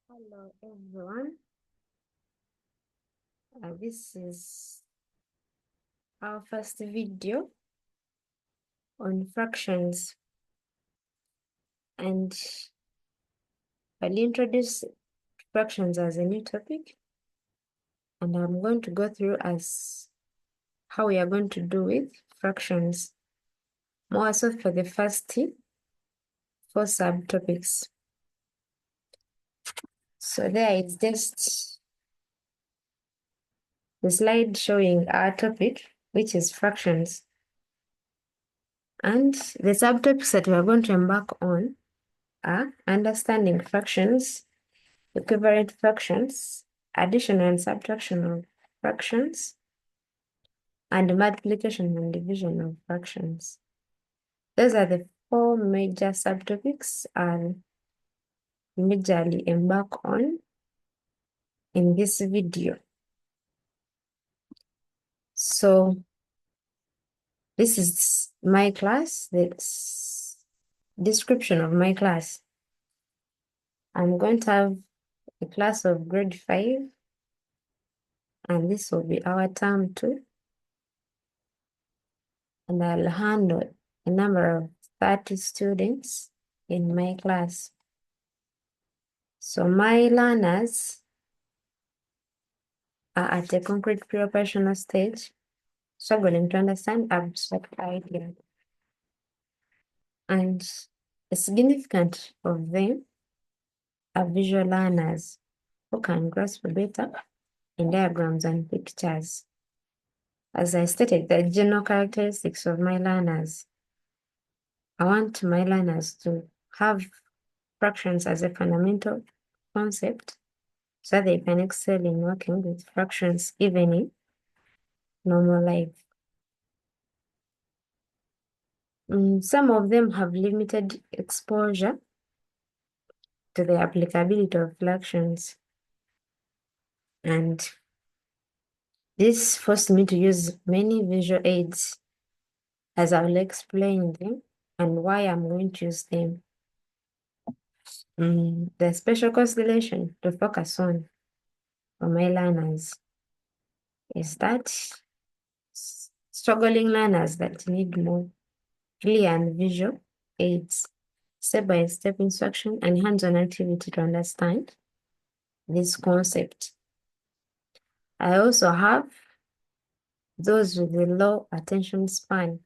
Hello everyone. This is our first video on fractions, and I'll introduce fractions as a new topic, and I'm going to go through as how we are going to do with fractions, more so for the first 4 subtopics. So there is just the slide showing our topic, which is fractions. And the subtopics that we are going to embark on are understanding fractions, equivalent fractions, addition and subtraction of fractions, and multiplication and division of fractions. Those are the 4 major subtopics I'll majorly embark on in this video. So this is my class, the description of my class. I'm going to have a class of grade 5, and this will be our term 2. And I'll handle a number of 30 students in my class. So my learners are at a concrete pre-operational stage, struggling to understand abstract ideas. And a significant of them are visual learners who can grasp better in diagrams and pictures. As I stated, the general characteristics of my learners. I want my learners to have fractions as a fundamental concept so they can excel in working with fractions even in normal life. Some of them have limited exposure to the applicability of fractions, and this forced me to use many visual aids as I will explain them and why I'm going to use them. The special consideration to focus on for my learners is that struggling learners that need more clear and visual aids, step-by-step instruction, and hands-on activity to understand this concept. I also have those with a low attention span,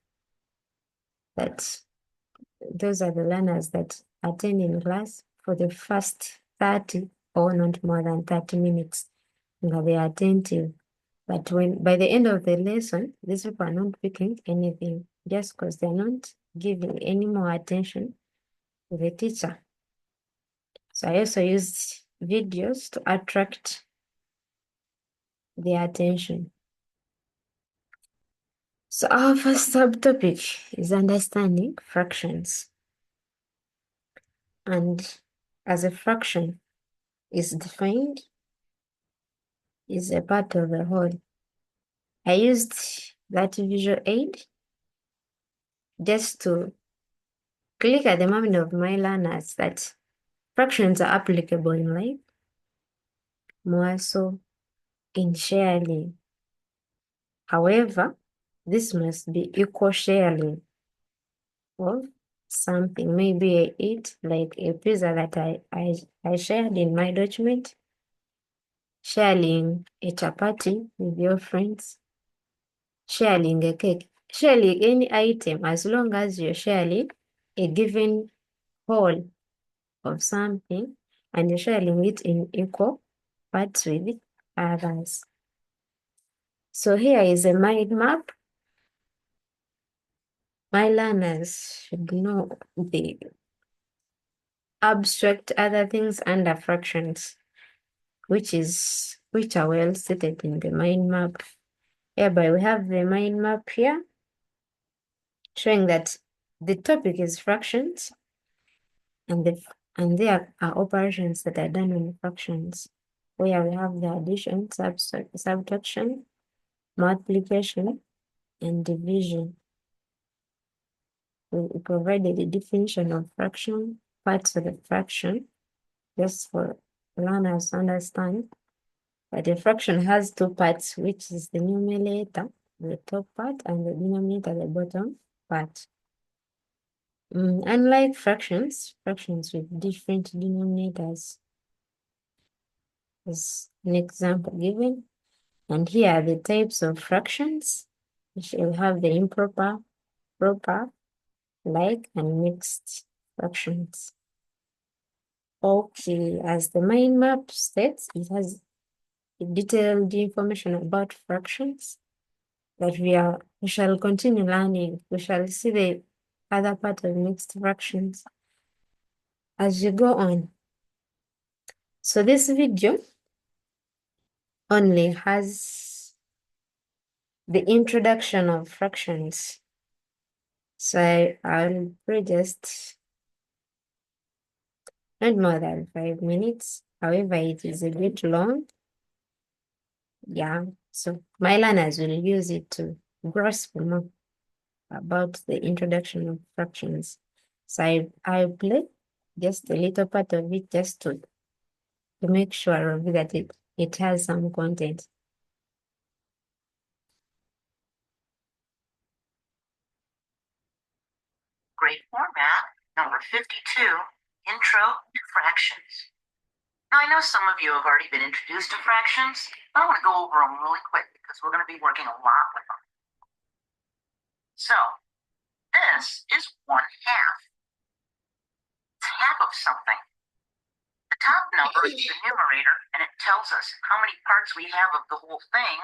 that those are the learners that attend in class for the first 30 or not more than 30 minutes. They are attentive. But by the end of the lesson, these people are not picking anything just because they're not giving any more attention to the teacher. So I also used videos to attract their attention. So our first subtopic is understanding fractions. And as a fraction is defined, is a part of a whole. I used that visual aid just to click at the mind of my learners that fractions are applicable in life, more so in sharing. However, this must be equal sharing of something. Maybe I eat like a pizza that I shared in my document, sharing a chapati with your friends, sharing a cake, sharing any item as long as you're sharing a given whole of something and you're sharing it in equal parts with others. So here is a mind map. My learners should know the abstract other things under fractions, which are well stated in the mind map. Hereby we have the mind map here, showing that the topic is fractions, and there are operations that are done on fractions, where we have the addition, subtraction, multiplication, and division. We provided a definition of fraction, parts of the fraction, just for learners understand that a fraction has two parts, which is the numerator, the top part, and the denominator, the bottom part. Unlike fractions with different denominators, as an example given, and here are the types of fractions, which will have the improper, proper, like, and mixed fractions. Okay, as the mind map states, it has detailed information about fractions that we shall continue learning. We shall see the other part of mixed fractions as you go on. So this video only has the introduction of fractions. So I'll just not more than 5 minutes. However, it is a bit long. Yeah, so my learners will use it to grasp more about the introduction of fractions. So I'll play just a little part of it just to make sure of that it has some content. Grade 4 Math, number 52, Intro to Fractions. Now, I know some of you have already been introduced to fractions, but I want to go over them really quick because we're going to be working a lot with them. So, this is 1/2. It's half of something. The top number is the numerator, and it tells us how many parts we have of the whole thing.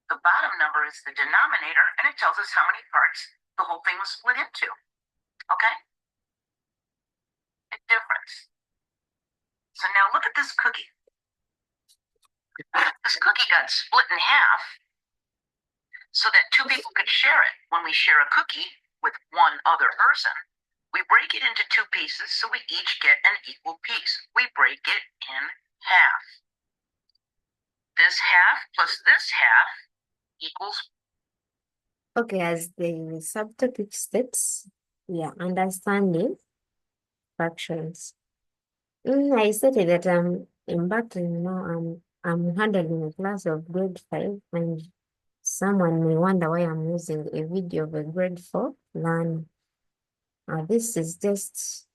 The bottom number is the denominator, and it tells us how many parts the whole thing was split into. Okay? Big difference. So now look at this cookie. This cookie got split in half so that two people could share it. When we share a cookie with one other person, we break it into two pieces so we each get an equal piece. We break it in half. This half plus this half equals. Okay, as the subtopic states, we are understanding fractions. I stated that I'm embarking now, I'm handling a class of grade 5, and someone may wonder why I'm using a video of a grade 4 learner. This is just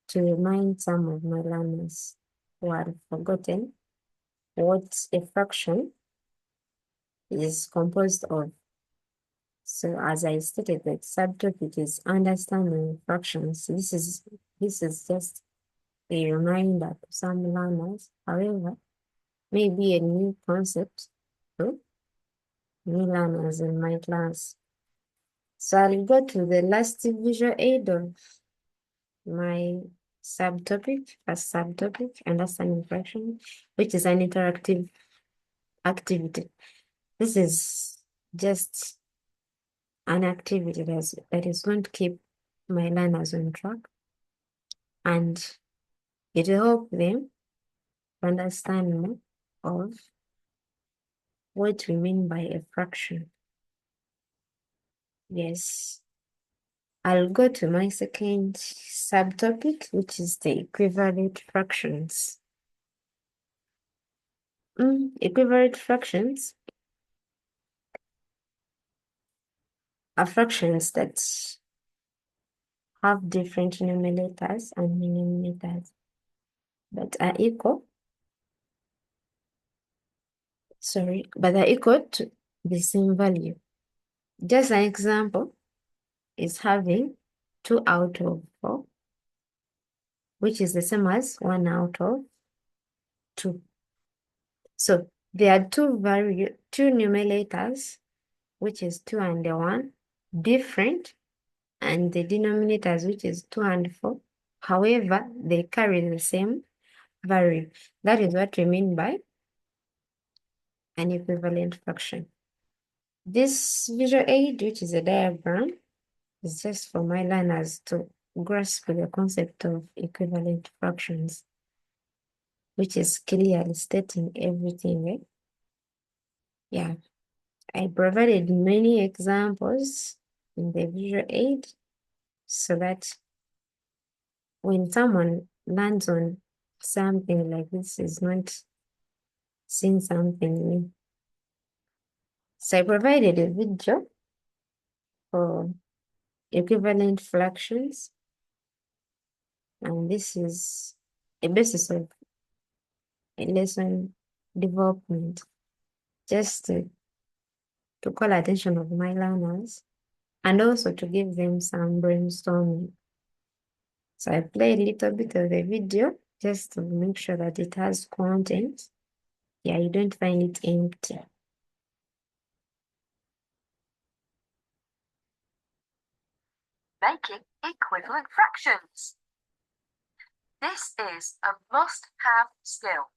to remind some of my learners who have forgotten what a fraction is composed of. So as I stated, the subtopic is understanding fractions. This is just a reminder to some learners. However, maybe a new concept to new learners in my class. So I'll go to the last visual aid of my subtopic, first subtopic, understanding fraction, which is an interactive activity. This is just an activity that is going to keep my learners on track, and it will help them understand more of what we mean by a fraction. Yes. I'll go to my second subtopic, which is the equivalent fractions. Equivalent fractions are fractions that have different numerators and denominators but are equal. But are equal to the same value. Just an example is having 2 out of 4, which is the same as 1 out of 2. So there are two numerators, which is 2 and 1, different, and the denominators, which is 2 and 4. However, they carry the same value. That is what we mean by an equivalent fraction. This visual aid, which is a diagram, is just for my learners to grasp the concept of equivalent fractions, which is clearly stating everything, right? Yeah, I provided many examples in the visual aid so that when someone lands on something like this is not seeing something new. So I provided a video for equivalent fractions, and this is a basis of a lesson development, just to call attention of my learners and also to give them some brainstorming. So I play a little bit of the video just to make sure that it has content. Yeah, you don't find it empty. Making equivalent fractions. This is a must-have skill.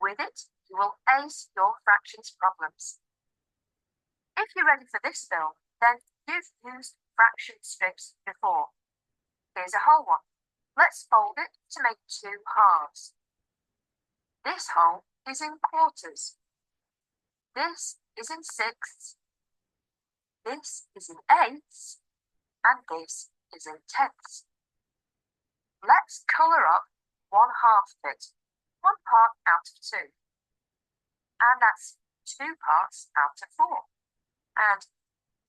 With it, you will ace your fractions problems. If you're ready for this film, then you've used fraction strips before. Here's a whole one. Let's fold it to make two halves. This whole is in quarters. This is in sixths. This is in eighths. And this is in tenths. Let's colour up one half of it, one part out of two. And that's two parts out of four. And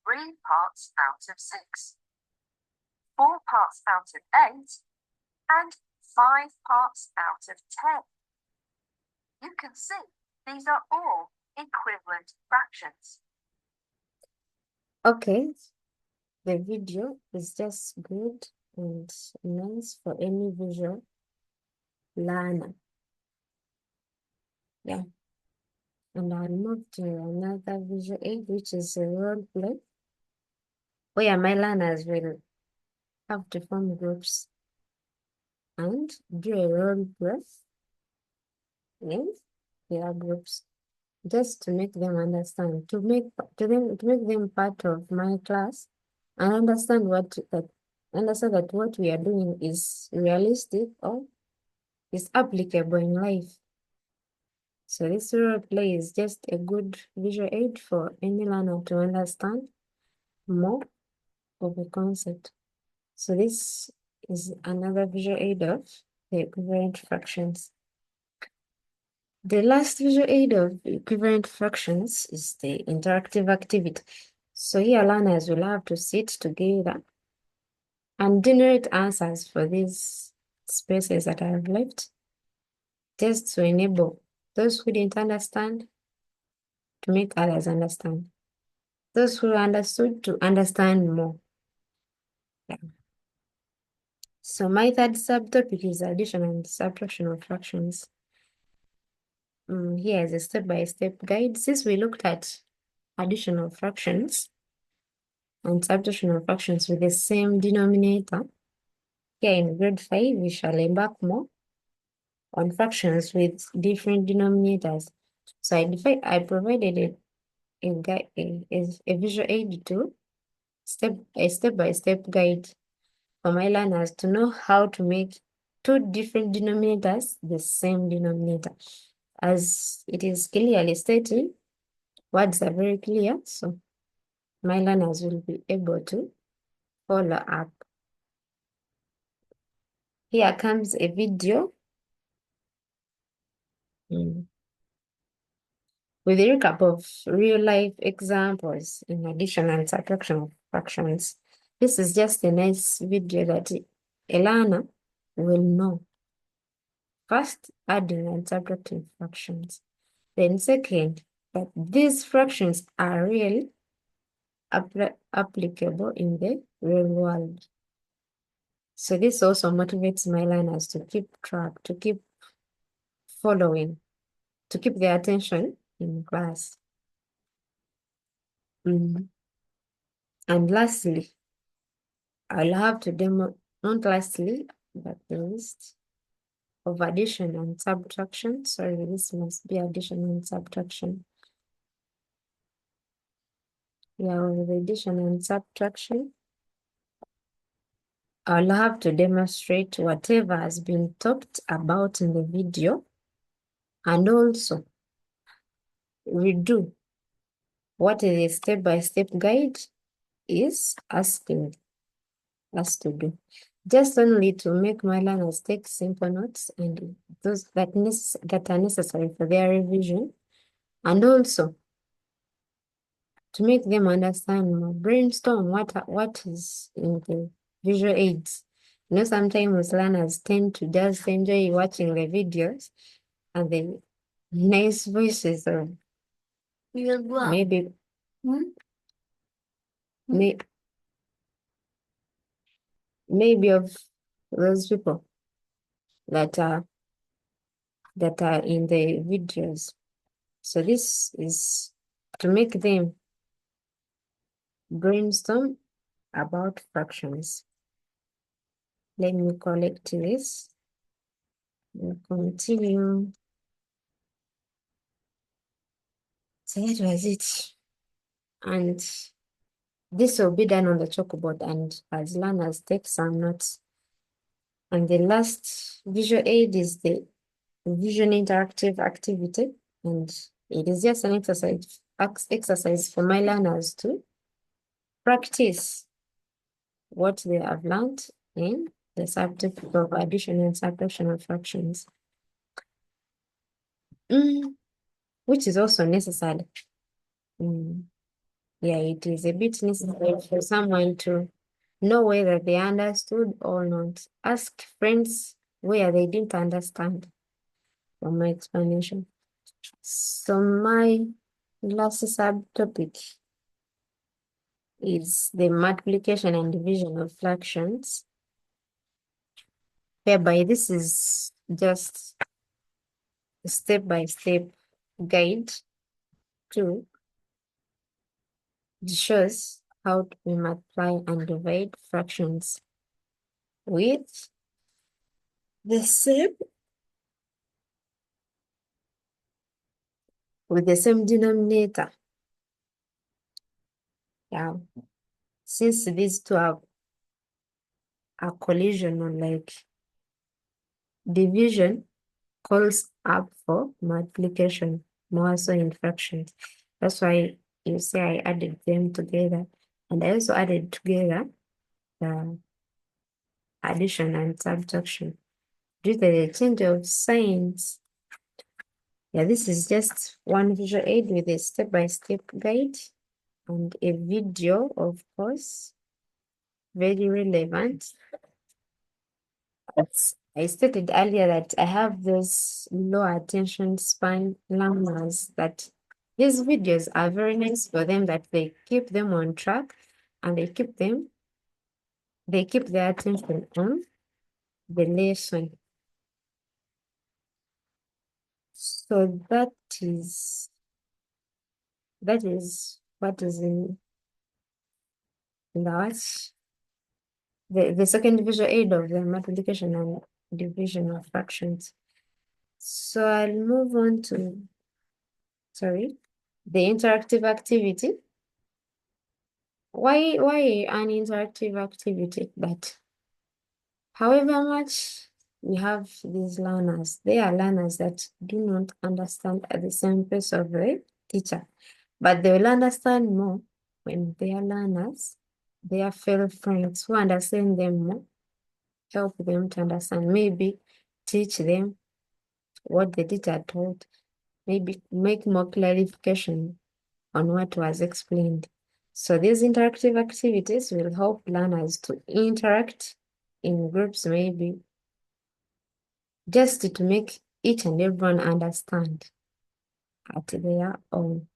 three parts out of six. 4 parts out of 8. And 5 parts out of 10. You can see these are all equivalent fractions. Okay, the video is just good and nice for any visual learner. Yeah. And I'll move to another visual aid, which is a role play, where my learners will have to form groups and do a role play in their groups, just to make them understand, to make them part of my class and understand that what we are doing is realistic or is applicable in life. So this role play is just a good visual aid for any learner to understand more of the concept. So this is another visual aid of the equivalent fractions. The last visual aid of equivalent fractions is the interactive activity. So here learners will have to sit together and generate answers for these spaces that I have left, just to enable those who didn't understand to make others understand. Those who understood to understand more. Yeah. So my third subtopic is addition and subtraction of fractions. Here is a step-by-step guide. Since we looked at addition of fractions and subtraction of fractions with the same denominator, here in grade 5, we shall embark more on fractions with different denominators. So I provided a visual aid to a step-by-step guide for my learners to know how to make two different denominators the same denominator. As it is clearly stated, words are very clear, so my learners will be able to follow up. Here comes a video with a recap of real-life examples in addition and subtraction of fractions. This is just a nice video that a learner will know. First, adding and subtracting fractions. Then second, that these fractions are really applicable in the real world. So this also motivates my learners to keep track, to keep following, to keep their attention in class. And lastly, I'll have to demo, not lastly, but the list of addition and subtraction. Sorry, this must be addition and subtraction. Yeah, with addition and subtraction, I'll have to demonstrate whatever has been talked about in the video and also redo what the step-by-step guide is asking us to do. just only to make my learners take simple notes and those that are necessary for their revision, and also to make them understand more, brainstorm what is in the visual aids. You know, sometimes learners tend to just enjoy watching the videos and the nice voices of maybe may, maybe of those people that are in the videos. So this is to make them brainstorm about fractions. Let me collect this and continue. So that was it. And this will be done on the chalkboard and as learners take some notes. And the last visual aid is the vision interactive activity. And it is just an exercise for my learners to practice what they have learned in the subject of addition and subtraction of fractions, which is also necessary. Yeah, it is a bit necessary for someone to know whether they understood or not. Ask friends where they didn't understand from my explanation. So my last subtopic is the multiplication and division of fractions, whereby this is just a step-by-step guide to it shows how to multiply and divide fractions with the same denominator. Yeah, since these two are collision or like division calls up for multiplication more so in fractions. That's why you see I added them together, and I also added together the addition and subtraction due to the change of signs. Yeah, this is just one visual aid with a step-by-step guide and a video, of course, very relevant. I stated earlier that I have those low attention span learners that these videos are very nice for them, that they keep them on track and they keep their attention on the lesson. So that is what is in the second visual aid of the multiplication and division of fractions. So I'll move on to, the interactive activity. Why an interactive activity? But however much we have these learners, they are learners that do not understand at the same pace of the teacher, but they will understand more when they are learners, their fellow friends who understand them more, help them to understand, maybe teach them what the teacher taught, maybe make more clarification on what was explained. So these interactive activities will help learners to interact in groups, maybe just to make each and everyone understand at their own.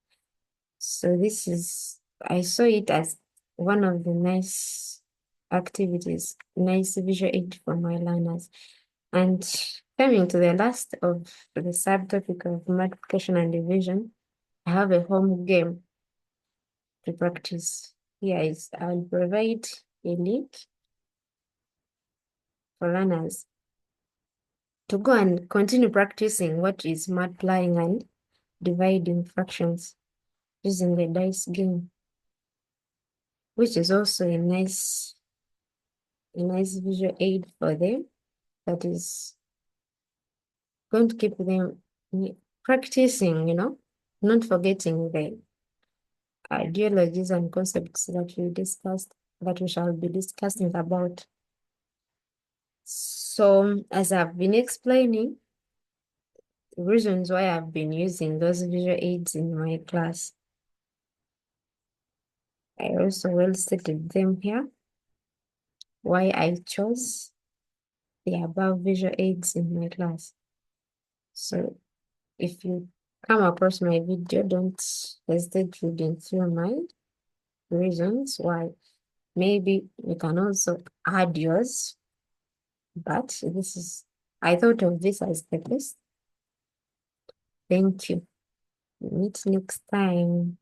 So this is, I saw it as one of the nice activities, nice visual aid for my learners. And coming to the last of the subtopic of multiplication and division, I have a home game to practice. Here is, I'll provide a link for learners to go and continue practicing what is multiplying and dividing fractions using the dice game, which is also a nice visual aid for them that is going to keep them practicing, not forgetting the ideologies and concepts that we shall be discussing about. So as I've been explaining, the reasons why I've been using those visual aids in my class, I also well stated them here, why I chose the above visual aids in my class. So if you come across my video, don't hesitate reading through my reasons why. Maybe you can also add yours, but I thought of this as the best. Thank you. Meet next time.